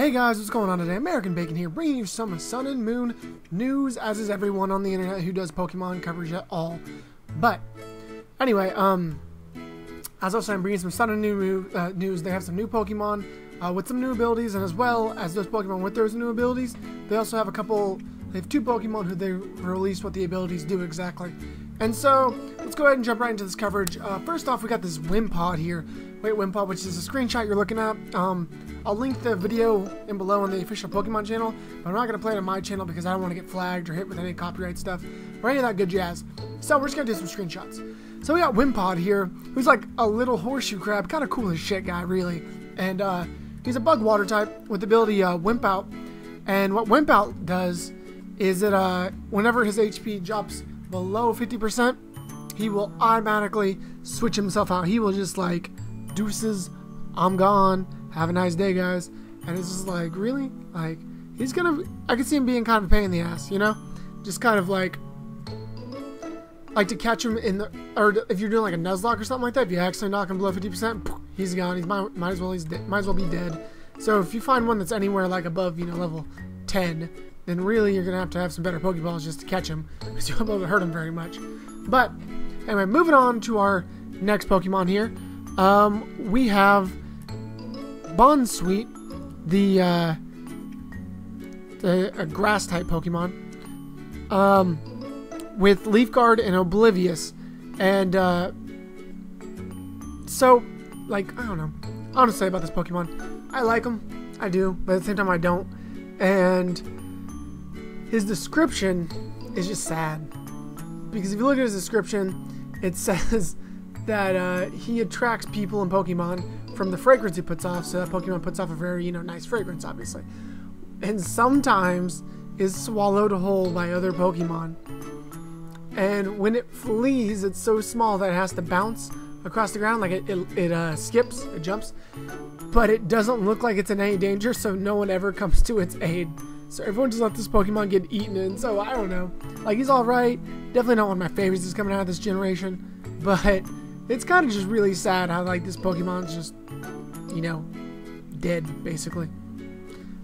Hey guys, what's going on today? American Bacon here, bringing you some Sun and Moon news, as is everyone on the internet who does Pokemon coverage at all. But anyway, as I was saying, bringing some Sun and Moon news. They have some new Pokemon with some new abilities, and as well as those Pokemon with those new abilities, they also have They have two Pokemon who they released what the abilities do exactly. And so let's go ahead and jump right into this coverage. First off, we got this Wimpod here. Wimpod, which is a screenshot you're looking at. I'll link the video in below on the official Pokemon channel, but I'm not going to play it on my channel because I don't want to get flagged or hit with any copyright stuff or any of that good jazz. So we're just going to do some screenshots. So we got Wimpod here, who's like a little horseshoe crab, kind of cool as shit guy, really. And he's a bug water type with the ability Wimp Out. And what Wimp Out does is that whenever his HP drops below 50%, he will automatically switch himself out. He will just like, deuces, I'm gone. Have a nice day, guys. And it's just like, really? Like, he's gonna... I can see him being kind of a pain in the ass, you know? Just kind of like to catch him in the... Or if you're doing like a Nuzlocke or something like that, if you accidentally knock him below 50%, he's gone. He might as well be dead. So if you find one that's anywhere like above, you know, level 10, then really you're gonna have some better Pokeballs just to catch him, because you won't be able to hurt him very much. But anyway, moving on to our next Pokemon here. We have Bonsweet, the grass type Pokemon, with Leaf Guard and Oblivious, and so, like, I don't know. I don't know what to say about this Pokemon. I like him, I do, but at the same time I don't. And his description is just sad, because if you look at his description, it says that he attracts people and Pokemon from the fragrance he puts off. So that Pokemon puts off a very, you know, nice fragrance, obviously, and sometimes is swallowed whole by other Pokemon. And when it flees, it's so small that it has to bounce across the ground, like it skips, it jumps, but it doesn't look like it's in any danger, so no one ever comes to its aid. So everyone just let this Pokemon get eaten, and so I don't know. Like, he's alright, definitely not one of my favorites that's coming out of this generation, but it's kind of just really sad how, like, this Pokemon's just, you know, dead, basically.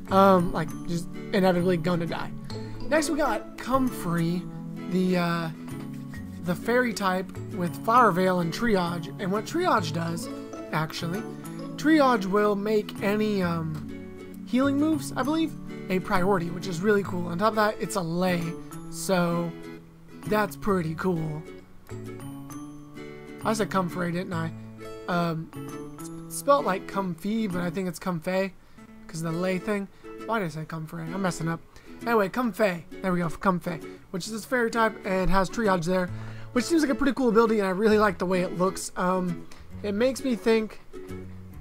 Like, just inevitably gonna die. Next we got Comfrey, the fairy type with Flower Veil and Triage. And what Triage does, actually, Triage will make any healing moves, I believe, a priority, which is really cool. On top of that, it's a lay, so that's pretty cool. I said Comfrey, didn't I? It's spelled like comfy, but I think it's comfey because of the lay thing. Why did I say Comfrey? I'm messing up. Anyway, Comfey. There we go, Comfey, which is this fairy type and has Triage there, which seems like a pretty cool ability, and I really like the way it looks. It makes me think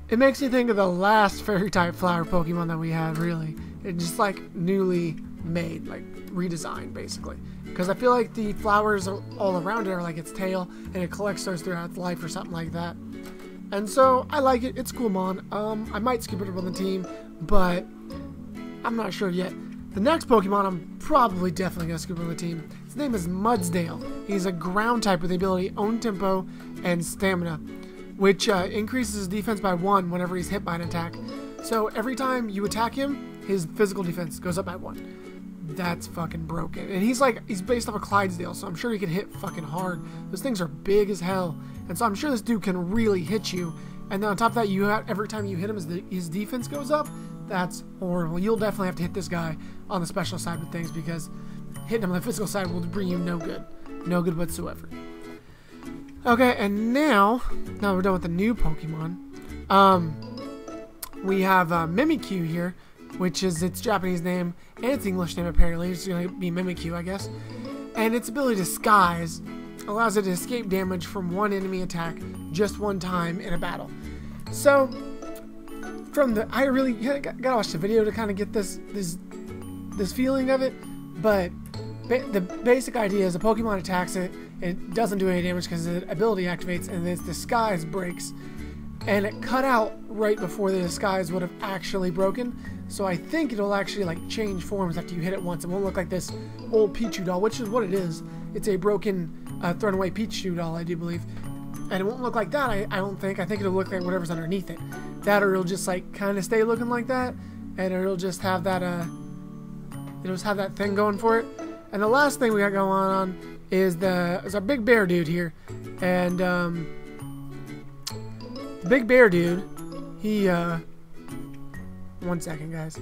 of the last fairy type flower Pokemon that we had, really. It's just like newly made, like redesigned, basically. Because I feel like the flowers all around it are like its tail, and it collects those throughout its life or something like that. And so I like it. It's cool, Mon. I might skip it up on the team, but I'm not sure yet. The next Pokemon I'm probably definitely going to skip on the team. His name is Mudsdale. He's a ground type with the ability Own Tempo and Stamina, which increases his defense by 1 whenever he's hit by an attack. So every time you attack him, his physical defense goes up by 1. That's fucking broken. And he's based off of Clydesdale, so I'm sure he can hit fucking hard. Those things are big as hell. And so I'm sure this dude can really hit you. And then on top of that, every time you hit him, his defense goes up. That's horrible. You'll definitely have to hit this guy on the special side with things, because hitting him on the physical side will bring you no good. No good whatsoever. Okay, and now we're done with the new Pokemon. We have Mimikyu here, which is its Japanese name and its English name, apparently. It's going to be Mimikyu, I guess. And its ability Disguise allows it to escape damage from one enemy attack just one time in a battle. So, I really gotta watch the video to kind of get this feeling of it, but the basic idea is a Pokemon attacks it, it doesn't do any damage because the ability activates, and its Disguise breaks, and it cut out right before the Disguise would have actually broken. So I think it'll actually like change forms after you hit it once. It won't look like this old Pichu doll, which is what it is. It's a broken, thrown away Pichu doll, I do believe. And it won't look like that, I don't think. I think it'll look like whatever's underneath it. That, or it'll just like kind of stay looking like that. and it'll just have that thing going for it. And the last thing we got going on is our big bear dude here, and the big bear dude, he 1 second, guys.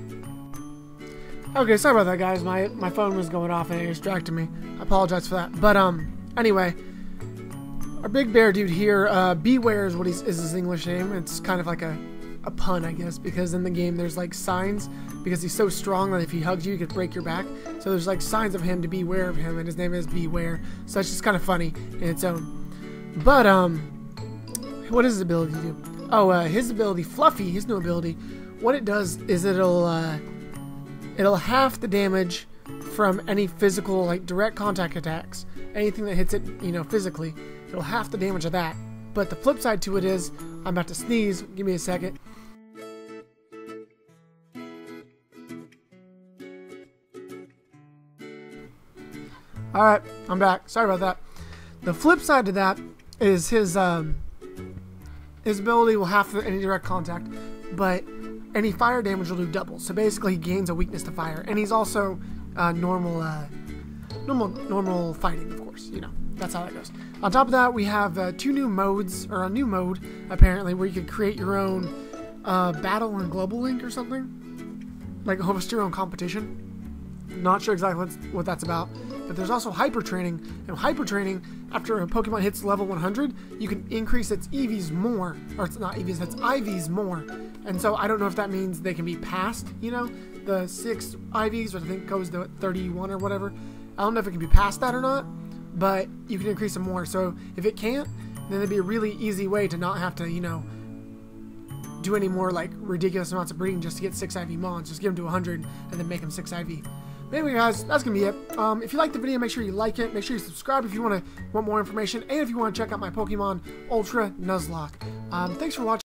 Okay, sorry about that, guys. My phone was going off and it distracted me. I apologize for that. But anyway, our big bear dude here, Beware is is his English name. It's kind of like a pun, I guess, because in the game there's like signs, because he's so strong that if he hugs you, he could break your back. So there's like signs of him to beware of him, and his name is Beware. So it's just kind of funny in its own. But what does his ability do? Oh, his ability, Fluffy, his new ability. What it does is it'll half the damage from any physical, like direct contact attacks. Anything that hits it, physically, it'll half the damage of that. But the flip side to it is, I'm about to sneeze. Give me a second. Alright, I'm back. Sorry about that. The flip side to that is his ability will half any direct contact, but any fire damage will do double. So basically he gains a weakness to fire. And he's also normal fighting, of course. That's how that goes. On top of that, we have 2 new modes, or a new mode, apparently, where you can create your own battle and global link or something. Like host your own competition. Not sure exactly what that's about. But there's also hyper training. And hyper training, after a Pokemon hits level 100, you can increase its EVs more. Or it's not EVs, it's IVs more. And so I don't know if that means they can be passed, the 6 IVs, which I think goes to 31 or whatever. I don't know if it can be past that or not, but you can increase them more. So if it can't, then it'd be a really easy way to not have to, do any more like ridiculous amounts of breeding just to get 6 IV Mons. Just give them to 100 and then make them 6 IV. But anyway, guys, that's gonna be it. If you like the video, make sure you like it. Make sure you subscribe if you want more information, and if you want to check out my Pokemon Ultra Nuzlocke. Thanks for watching.